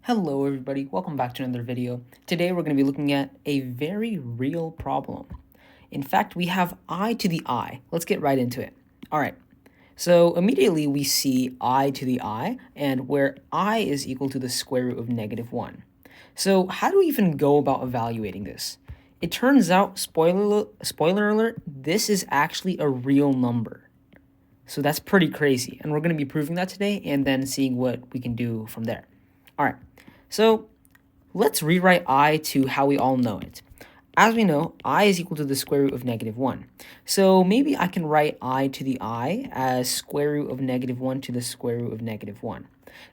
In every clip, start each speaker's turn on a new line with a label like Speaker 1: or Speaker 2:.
Speaker 1: Hello everybody, welcome back to another video. Today we're going to be looking at a very real problem. In fact, we have I to the I. Let's get right into it. All right, so immediately we see I to the I, and where I is equal to the square root of -1. So how do we even go about evaluating this? It turns out, spoiler alert, this is actually a real number. So that's pretty crazy, and we're going to be proving that today and then seeing what we can do from there. All right, so let's rewrite I to how we all know it. As we know, I is equal to the square root of -1. So maybe I can write I to the I as square root of -1 to the square root of -1.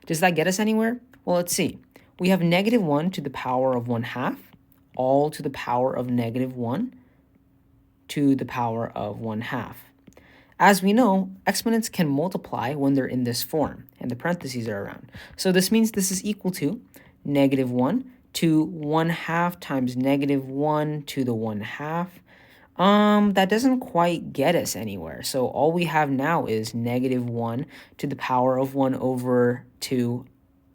Speaker 1: Does that get us anywhere? Well, let's see. We have -1 to the power of 1/2, all to the power of -1 to the power of 1/2. As we know, exponents can multiply when they're in this form, and the parentheses are around. So this means this is equal to -1 to 1/2 times -1 to the 1/2. That doesn't quite get us anywhere. So all we have now is -1 to the power of 1 over 2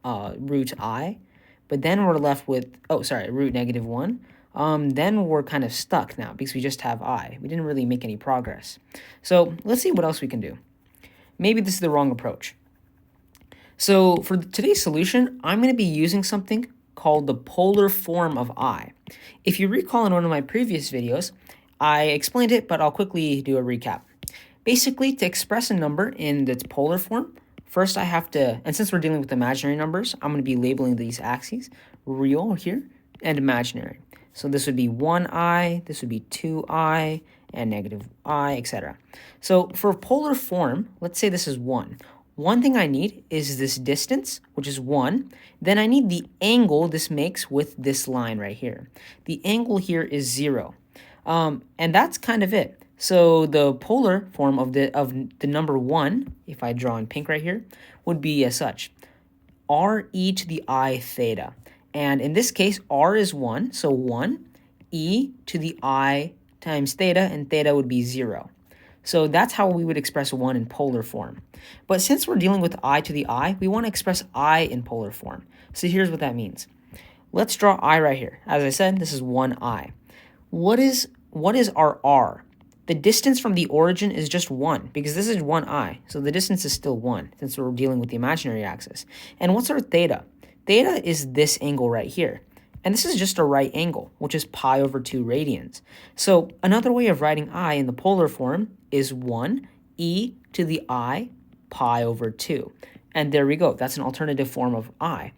Speaker 1: root I. But then we're left with, root -1. Then we're kind of stuck now because we just have I. We didn't really make any progress. So let's see what else we can do. Maybe this is the wrong approach. So for today's solution, I'm going to be using something called the polar form of I. If you recall in one of my previous videos, I explained it, but I'll quickly do a recap. Basically, to express a number in its polar form, first I have to, and since we're dealing with imaginary numbers, I'm going to be labeling these axes, real here, and imaginary. So this would be 1I, this would be 2I, and -I, etc. So for polar form, let's say this is 1. One thing I need is this distance, which is 1. Then I need the angle this makes with this line right here. The angle here is 0. And that's kind of it. So the polar form of the number 1, if I draw in pink right here, would be as such. RE to the I theta. And in this case, R is 1, so 1, e to the I times theta, and theta would be 0. So that's how we would express 1 in polar form. But since we're dealing with I to the I, we want to express I in polar form. So here's what that means. Let's draw I right here. As I said, this is 1I. What is our R? The distance from the origin is just 1, because this is 1I, so the distance is still 1, since we're dealing with the imaginary axis. And what's our theta? Theta is this angle right here. And this is just a right angle, which is pi over 2 radians. So another way of writing I in the polar form is 1 e to the I pi over 2. And there we go. That's an alternative form of I.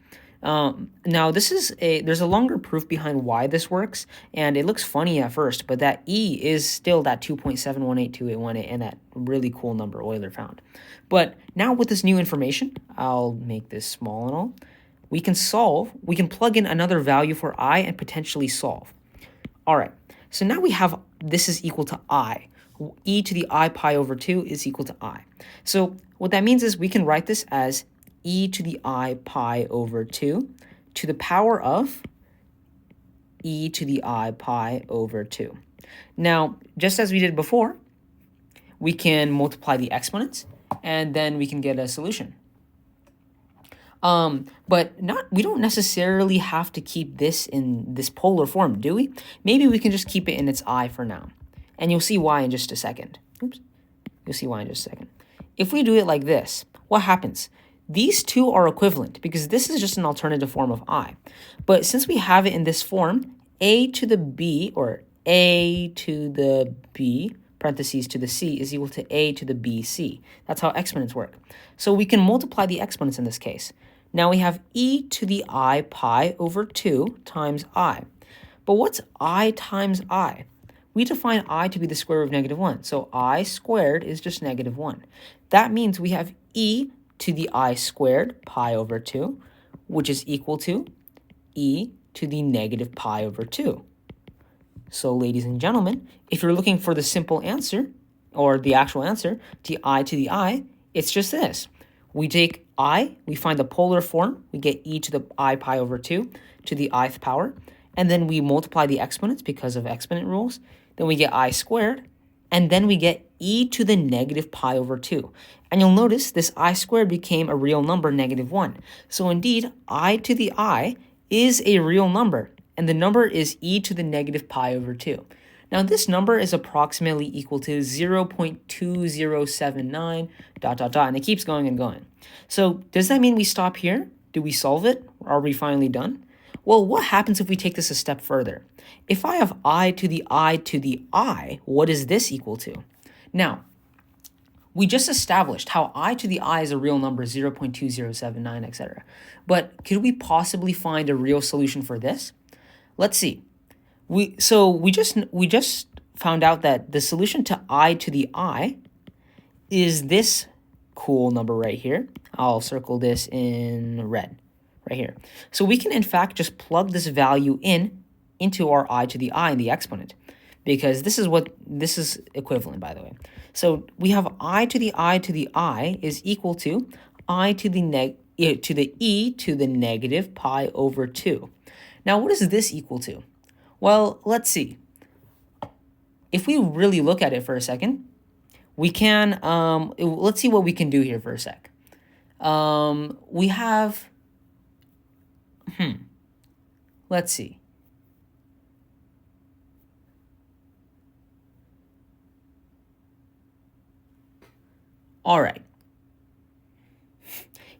Speaker 1: Now there's a longer proof behind why this works, and it looks funny at first, but that E is still that 2.7182818 and that really cool number Euler found. But now with this new information, I'll make this small and all, we can plug in another value for I and potentially solve. All right, so now we have this is equal to I. E to the I pi over 2 is equal to I. So what that means is we can write this as e to the I pi over 2 to the power of e to the I pi over 2. Now, just as we did before, we can multiply the exponents, and then we can get a solution. But we don't necessarily have to keep this in this polar form, do we? Maybe we can just keep it in its I for now. And you'll see why in just a second. You'll see why in just a second. If we do it like this, what happens? These two are equivalent because this is just an alternative form of I. But since we have it in this form, a to the b, or a to the b, parentheses to the c, is equal to a to the bc. That's how exponents work. So we can multiply the exponents in this case. Now we have e to the I pi over 2 times I. But what's I times I? We define I to be the square root of -1. So I squared is just -1. That means we have e to the I squared pi over 2, which is equal to e to the negative pi over 2. So ladies and gentlemen, if you're looking for the simple answer, or the actual answer, to I to the I, it's just this. We take I, we find the polar form, we get e to the I pi over 2 to the I-th power, and then we multiply the exponents because of exponent rules, then we get I squared, and then we get e to the negative pi over 2. And you'll notice this I squared became a real number, -1. So indeed, I to the I is a real number, and the number is e to the negative pi over 2. Now this number is approximately equal to 0.2079 ... and it keeps going and going. So does that mean we stop here? Do we solve it? Are we finally done? Well, what happens if we take this a step further? If I have I to the I to the I, what is this equal to? Now, we just established how I to the I is a real number, 0.2079, etc. But could we possibly find a real solution for this? Let's see. We just found out that the solution to I to the I is this cool number right here. I'll circle this in red right here. So we can in fact just plug this value into our I to the I in the exponent, because this is equivalent, by the way. So we have I to the I to the I is equal to I to the e to the negative pi over 2. Now what is this equal to? Well, let's see. If we really look at it for a second, we can, let's see what we can do here for a sec. We have, let's see. All right.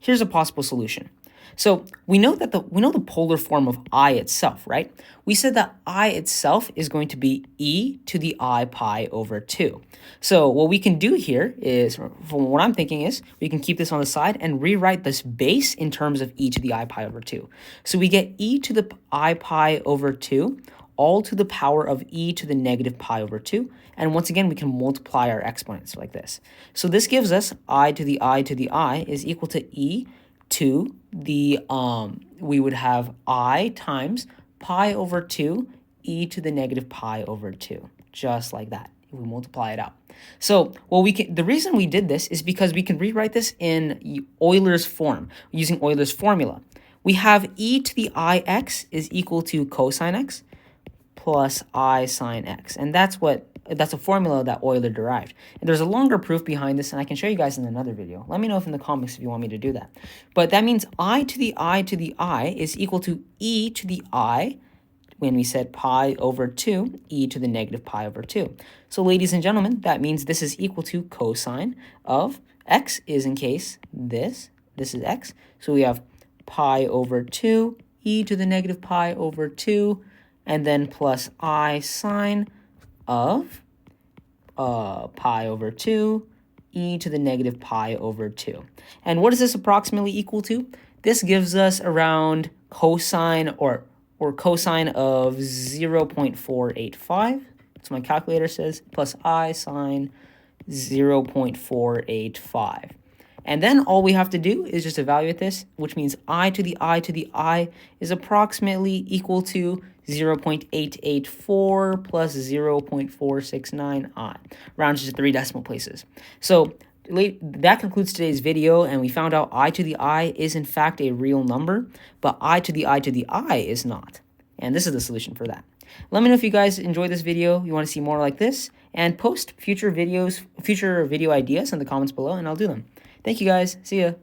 Speaker 1: Here's a possible solution. So we know that the polar form of I itself, right? We said that I itself is going to be e to the I pi over 2. So what we can do here is, from what I'm thinking is, we can keep this on the side and rewrite this base in terms of e to the I pi over 2. So we get e to the I pi over 2 all to the power of e to the negative pi over 2. And once again, we can multiply our exponents like this. So this gives us I to the I is equal to e to the, we would have I times pi over 2 e to the negative pi over 2, just like that. We multiply it out. So the reason we did this is because we can rewrite this in Euler's form, using Euler's formula. We have e to the ix is equal to cosine x plus I sine x. And that's a formula that Euler derived. And there's a longer proof behind this, and I can show you guys in another video. Let me know in the comments if you want me to do that. But that means I to the I is equal to e to the I, when we said pi over 2, e to the negative pi over 2. So ladies and gentlemen, that means this is equal to cosine of x is, in case this is x. So we have pi over 2 e to the negative pi over 2, and then plus I sine of pi over 2 e to the negative pi over 2. And what is this approximately equal to? This gives us around cosine or cosine of 0.485. That's what my calculator says, plus I sine 0.485. And then all we have to do is just evaluate this, which means I to the I is approximately equal to 0.884 plus 0.469 I, rounded to 3 decimal places. So that concludes today's video, and we found out I to the I is in fact a real number, but I to the I is not. And this is the solution for that. Let me know if you guys enjoyed this video, you want to see more like this, and post future video ideas in the comments below, and I'll do them. Thank you guys. See ya.